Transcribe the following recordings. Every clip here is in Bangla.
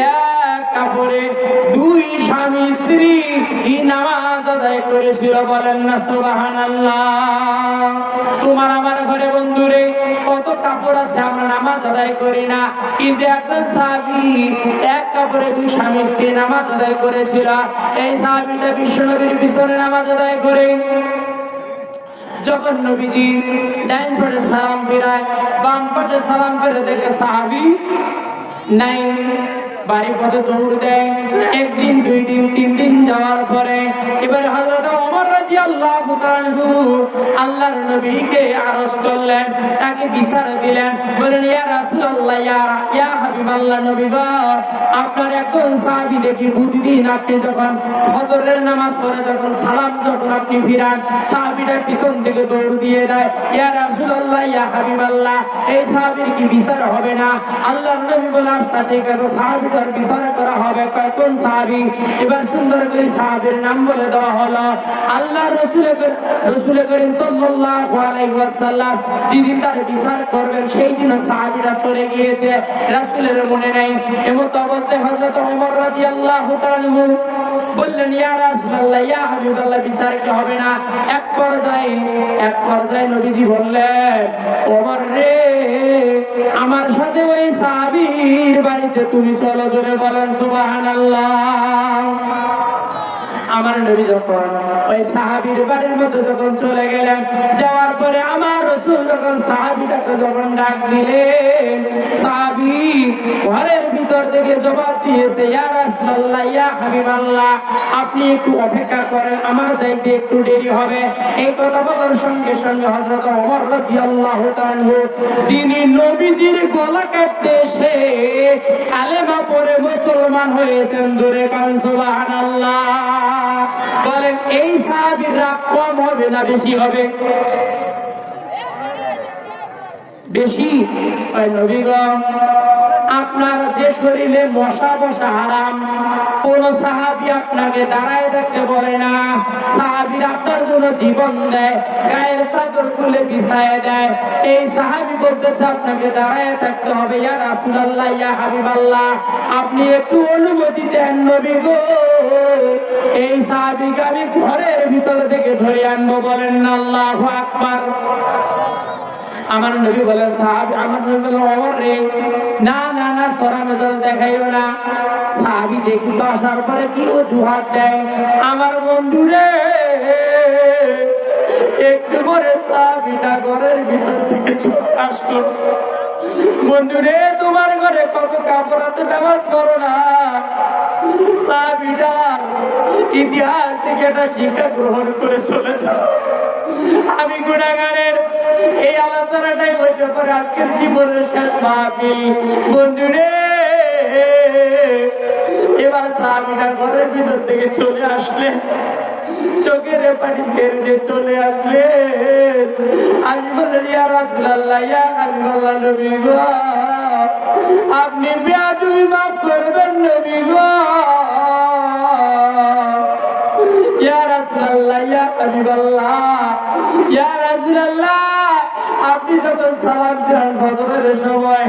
এক কাপড়ে দুই স্বামী স্ত্রী নামাজ আদায় করেছিল। বলেন না সুবহানাল্লাহ। তোমার আমার ঘরে বন্ধুরে কত কাপড় আছে, আমরা নামাজ আদায় করি না, কিন্তু একজন সাহাবী এক কাপড়ে দুই স্বামী স্ত্রী নামাজ আদায় করেছিল। এই সাহাবীটা বিশ্বনবীর পিছনে নামাজ আদায় করে যখন নবীজি ডাইন পাশে সালাম ফেরায়, বাম পাশে সালাম ফেরে দেখে সাহাবী নাই, বাড়ি পথে দৌড় দেয়। একদিন, দুই দিন, তিন দিন যাওয়ার পরে এবার হযরত ওমর রাদিয়াল্লাহু তাআলা আনহু আল্লাহর নবীকে আরজ করলেন, তাকে বিচার দিলেন। বলেন, ইয়া রাসূলুল্লাহ, ইয়া হাবিবাল্লাহ, নবী গো, আপনার একজন সাহাবী দেখি প্রতিদিন আপনি যখন ফজরের নামাজ পড়ে যখন সালাম যখন আপনি ফিরান, সাহাবীটা পিছন থেকে দৌড় দিয়ে দেয়। ইয়া রাসূলুল্লাহ, ইয়া হাবিবাল্লাহ, এই সাহাবীর কি বিচার হবে না? আল্লাহর নবী বলেন, আচ্ছা ঠিক আছে, সাহাবীটার বিচার করা হবে। কোন সাহাবী? এবার সুন্দর করে সাহাবীর নাম বলে দেওয়া হলো। আল্লাহর রাসূল করিম সাল্লাল্লাহু আলাইহি ওয়াসাল্লাম যেদিন তার বিচার করবেন সেই দিন সাহাবীরা চলে গিয়েছে, রাসূলের মনে নাই। এমত অবস্থায় হযরত ওমর রাদিয়াল্লাহু তাআলা আনহু বললেন, ইয়া রাসূলুল্লাহ, ইয়া হাবিবাল্লাহ, বিচার কি হবে না? এক পর্যায়ে নবীজি বললেন, ওমর রে, আমার সাথে ওই সাহাবীর বাড়িতে তুমি চলো। জোরে বলেন সুবহানাল্লাহ। আমার নবী যখন ওই সাহাবীর বাড়ির মধ্যে যখন চলে গেলেন, যাওয়ার পরে আমার রাসূল যখন সাহাবীটাকে যখন ডাক দিলেন, সাহাবী ঘরের ভিতর থেকে জবাব দিয়েছে, ইয়া রাসূলুল্লাহ, ইয়া হাবিবাল্লাহ, আপনি একটু অপেক্ষা করেন, আমার যাইতে একটু দেরি হবে। এই কথা বলার সঙ্গে সঙ্গে হযরত ওমর রাদিয়াল্লাহু তাআলা আনহু, যিনি নবীজির গলা কাটতে এসে কালেমা পড়ে মুসলমান হয়েছেন, জোরে বলেন সুবহানাল্লাহ। বলেন, এই সাহাবীর রাগ কম হবে না বেশি হবে? বেশি। নবীগণ, আপনার যে শরীরে মশা বসা হারাম, কোন সাহাবী আপনাকে দাঁড়ায় থাকতে বলে না। সাহাবীরা আপনার জন্য জীবন দেয়, গায়ের চাদর খুলে বিছায় দেয়। এই সাহাবী বলতেছে আপনাকে দাঁড়ায় থাকতে হবে। ইয়া রাসূলুল্লাহ, ইয়া হাবিবাল্লাহ, আপনি একটু অনুমতি দেন নবী গো, এই সাহাবীকে আমি ঘরের ভিতর থেকে ধরে আনবো। বলেন না আল্লাহু আকবার। আমার নবী বলেন, সাহাবী, আমার নবী বলেন, ওমর রে, না না না, সরা নজর দেখাইও না। সাহাবী দেখি তো আসার পরে কি অজুহাত দেয়। আমার বন্ধু রে, একটু করে সাহাবীটা ঘরের ভিতর থেকে চলে আসলো। বন্ধু রে, তোমার ঘরে কত কাপড় আছে, নামাজ পড়ো না। সাহাবীটা ইতিহাস থেকে একটা শিক্ষা গ্রহণ করে চলে যাও। আমি গুনাহগারের এই আলোচনাটাই হইতে পারে আজকের জীবনের শেষ মাহফিল। বন্ধু রে, এবার সাহাবীটা ঘরের ভিতর থেকে চলে আসলে, চোখের পানি ফেলে চলে আসলে, আমি বললেন, ইয়া রাসূলুল্লাহ, ইয়া হাবিবাল্লাহ, নবী গো, আপনি বেয়াদবি মাফ করবেন নবী গো। ইয়া রাসূলুল্লাহ, ইয়া হাবিবাল্লাহ, ইয়া রাসূলুল্লাহ, আপনি যখন সালাম দেন ফজরের সময়,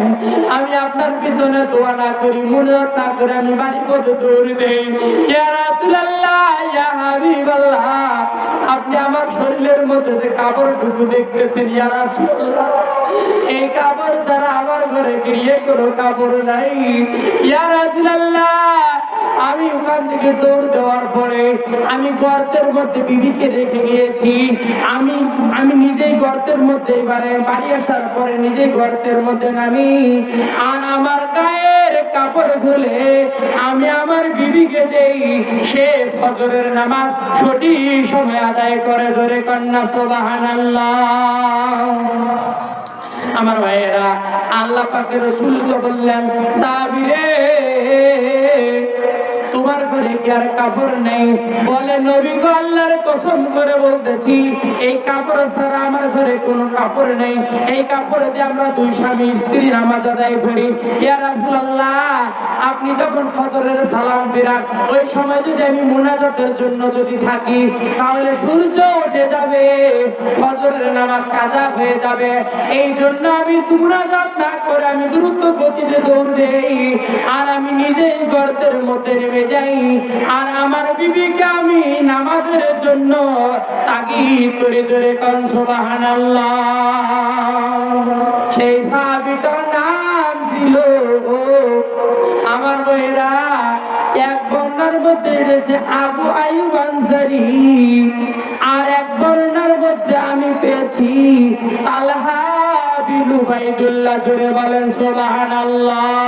আমি আপনার পিছনে দোয়া না করি, মুনাজাত না করে আমি বাড়ি পথে দৌড় দেই। ইয়া রাসূলুল্লাহ, ইয়া হাবিবাল্লাহ, আপনি আমার শরীরের মধ্যে যে কাপড়টুকু দেখতেছেন, ইয়া রাসূলুল্লাহ, এই কাপড় দ্বারা আমার ঘরে গিয়ে কোনো কাপড় নাই। ইয়া রাসূলুল্লাহ, আমি ওখান থেকে দৌড় দেওয়ার পরে আমি গর্তের মধ্যে বিবিকে রেখে গিয়েছি। আমি নিজেই গর্তের মধ্যে, এবারে বাড়ি আসার পরে নিজেই গর্তের মধ্যে নামি, আর আমার গায়ের কাপড় খুলে আমি আমার বিবিকে দেই। সে ফজরের নামাজ সঠিক সময় আদায় করে। জোরে কন্যা সুবহানাল্লাহ। আমার ভাইয়েরা, আল্লাহ পাকের রাসূল বললেন, সাহাবী রে, তোমার ঘরে কি আর কাপড় নেই। বলে নবী গো আল্লাহর কসম করে বলতেছি এই কাপড় ছাড়া আমার ঘরে কোনো কাপড় নেই, এই কাপড় দিয়ে আমরা দুই স্বামী স্ত্রী নামাজ আদায় করি। ইয়া রাসূলুল্লাহ আপনি যখন ফজরের সালাম ফিরান ওই সময় যদি আমি মুনাজাতের জন্য যদি থাকি তাহলে সূর্য উঠে যাবে, ফজরের নামাজ কাজা হয়ে যাবে। এই জন্য আমি মুনাজাত না করে আমি দ্রুত গতিতে দৌড় দেই আর আমি নিজেই গর্তের মধ্যে নেমে যাই আর আমার বিবিকে আমি নামাজের জন্য তাগিদ করে জোরে কোন সুবহানাল্লাহ। সেই সাহাবীটার নাম ছিল আমার বইরা এক বর্ণার মধ্যে রয়েছে আবু আইয়ুব আনসারী, আর এক বর্ণার মধ্যে আমি পেয়েছি তালহা বিন উবাইদুল্লাহ। জোরে বলেন সুবহানাল্লাহ।